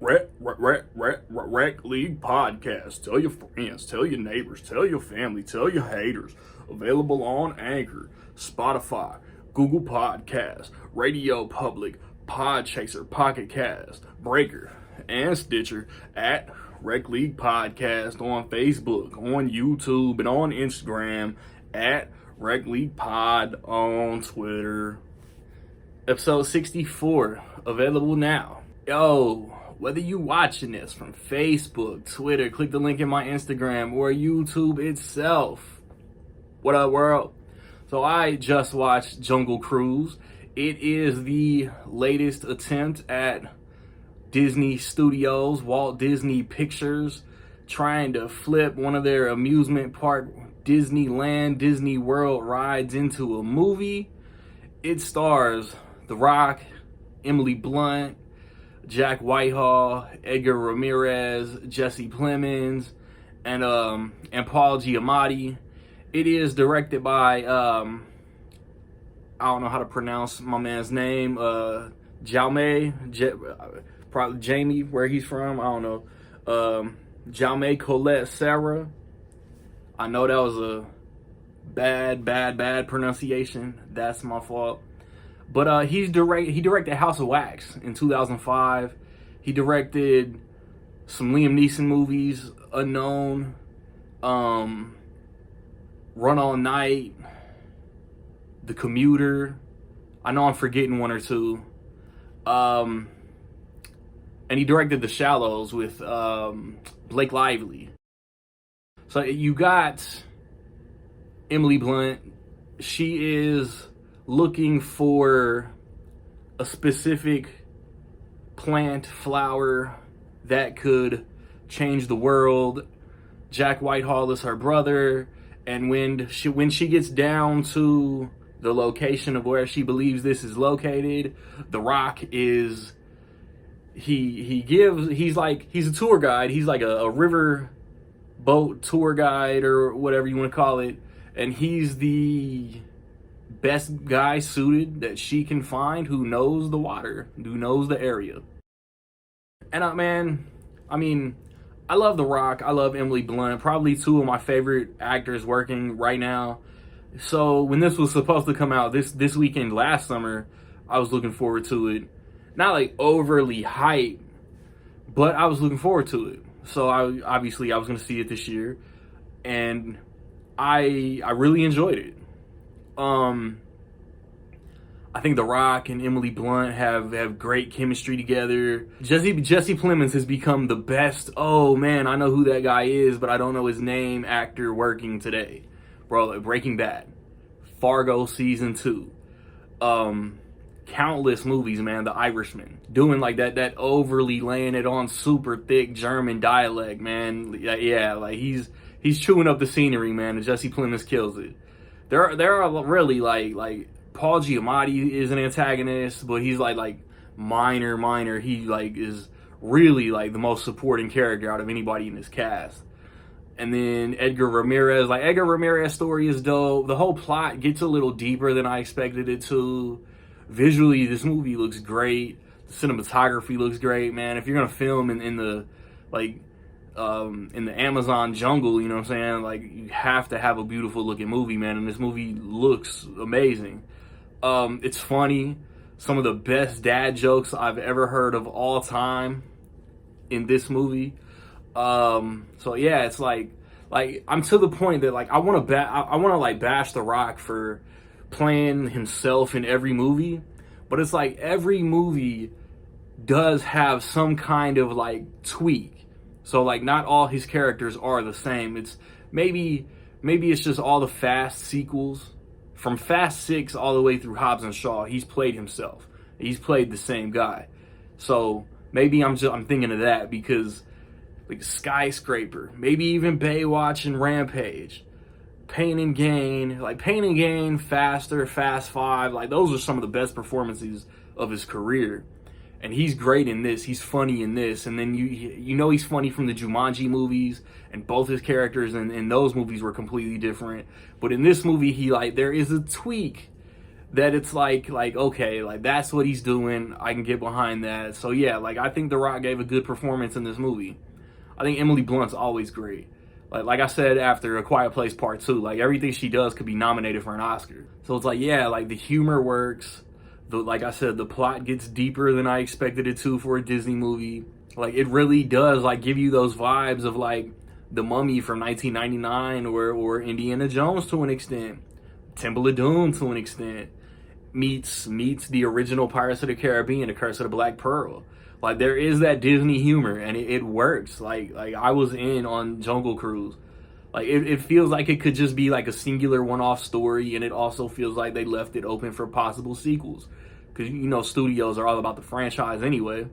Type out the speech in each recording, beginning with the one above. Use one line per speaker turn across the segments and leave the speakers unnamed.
Rec League Podcast. Tell your friends, tell your neighbors, tell your family, tell your haters. Available on Anchor, Spotify, Google Podcasts, Radio Public, Podchaser, Pocket Cast, Breaker, and Stitcher at Rec League Podcast on Facebook, on YouTube, and on Instagram at Rec League Pod on Twitter. Episode 64, available now. Yo, whether you watching this from Facebook, Twitter, click the link in my Instagram, or YouTube itself. What up, world? So I just watched Jungle Cruise. It is the latest attempt at Disney Studios, Walt Disney Pictures, trying to flip one of their amusement park Disneyland, Disney World rides into a movie. It stars The Rock, Emily Blunt, Jack Whitehall, Edgar Ramirez, Jesse Plemons, and Paul Giamatti. It is directed by I don't know how to pronounce my man's name, probably Jamie, where he's from, I don't know. Jaume Collet-Serra. I know that was a bad pronunciation. That's my fault. But he directed House of Wax in 2005. He directed some Liam Neeson movies, Unknown, Run All Night, The Commuter. I know I'm forgetting one or two. And he directed The Shallows with Blake Lively. So you got Emily Blunt. She is looking for a specific plant, flower that could change the world. Jack Whitehall is her brother, and when she gets down to the location of where she believes this is located, The Rock is he's a tour guide. He's like a river boat tour guide or whatever you want to call it, and he's the best guy suited that she can find who knows the water, who knows the area. And I love The Rock. I love Emily Blunt. Probably two of my favorite actors working right now. So when this was supposed to come out this weekend last summer, I was looking forward to it. Not like overly hyped, but I was looking forward to it. So I was going to see it this year, and I really enjoyed it. I think The Rock and Emily Blunt have great chemistry together. Jesse Plemons has become the best, oh man, I know who that guy is, but I don't know his name, actor working today. Bro, like Breaking Bad, Fargo Season 2, countless movies, man, The Irishman. Doing like that overly laying it on super thick German dialect, man. Yeah, like he's chewing up the scenery, man, and Jesse Plemons kills it. There are really like Paul Giamatti is an antagonist, but he's like minor. He like is really like the most supporting character out of anybody in this cast. And then Edgar Ramirez story is dope. The whole plot gets a little deeper than I expected it to. Visually, this movie looks great. The cinematography looks great, man. If you're gonna film in the Amazon jungle, you know what I'm saying? Like, you have to have a beautiful looking movie, man. And this movie looks amazing. It's funny. Some of the best dad jokes I've ever heard of all time in this movie. So yeah, it's like I'm to the point that like I want to bash The Rock for playing himself in every movie, but it's like every movie does have some kind of like tweak. So like not all his characters are the same. It's maybe it's just all the Fast sequels, from Fast 6 all the way through Hobbs and Shaw. He's played himself. He's played the same guy. So maybe I'm thinking of that, because like Skyscraper, maybe even Baywatch and Rampage, Pain and Gain, Faster, Fast 5, like those are some of the best performances of his career. And he's great in this. He's funny in this. And then you know he's funny from the Jumanji movies, and both his characters in those movies were completely different. But in this movie, there is a tweak that it's like okay, like that's what he's doing. I can get behind that. So yeah, like I think The Rock gave a good performance in this movie. I think Emily Blunt's always great. Like I said after A Quiet Place Part 2, like everything she does could be nominated for an Oscar. So it's like, yeah, like the humor works. Like I said, the plot gets deeper than I expected it to for a Disney movie. Like it really does like give you those vibes of like The Mummy from 1999 or Indiana Jones to an extent. Temple of Doom to an extent. Meets the original Pirates of the Caribbean, The Curse of the Black Pearl. Like there is that Disney humor and it works. Like I was in on Jungle Cruise. Like it feels like it could just be like a singular one-off story, and it also feels like they left it open for possible sequels. Because you know studios are all about the franchise anyway.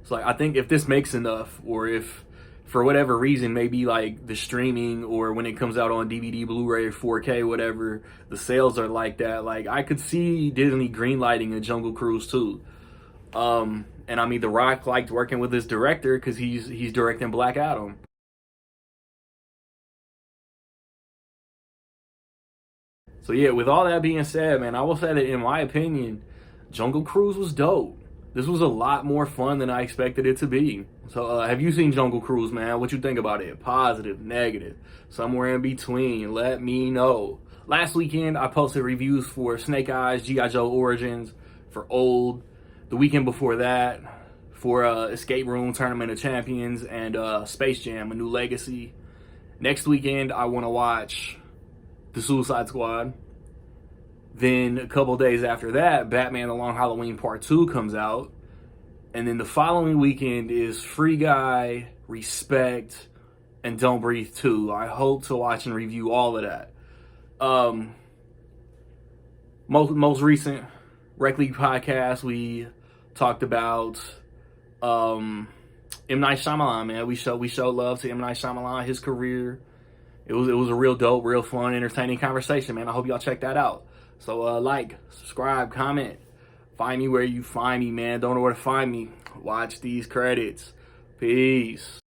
So like I think if this makes enough, or if for whatever reason, maybe like the streaming or when it comes out on DVD, Blu-ray, 4K, whatever, the sales are like that. Like I could see Disney greenlighting a Jungle Cruise too. And I mean, The Rock liked working with this director because he's directing Black Adam. So yeah, with all that being said, man, I will say that in my opinion, Jungle Cruise was dope. This was a lot more fun than I expected it to be. So have you seen Jungle Cruise, man? What you think about it? Positive, negative, somewhere in between? Let me know. Last weekend, I posted reviews for Snake Eyes, G.I. Joe Origins, for Old. The weekend before that, for Escape Room, Tournament of Champions, and Space Jam, A New Legacy. Next weekend, I want to watch The Suicide Squad. Then a couple days after that, Batman The Long Halloween Part 2 comes out. And then the following weekend is Free Guy, Respect, and Don't Breathe 2. I hope to watch and review all of that. Most recent Rec League podcast, we talked about M. Night Shyamalan, man. We show love to M. Night Shyamalan, his career. It was a real dope, real fun, entertaining conversation, man. I hope y'all check that out. So like, subscribe, comment. Find me where you find me, man. Don't know where to find me. Watch these credits. Peace.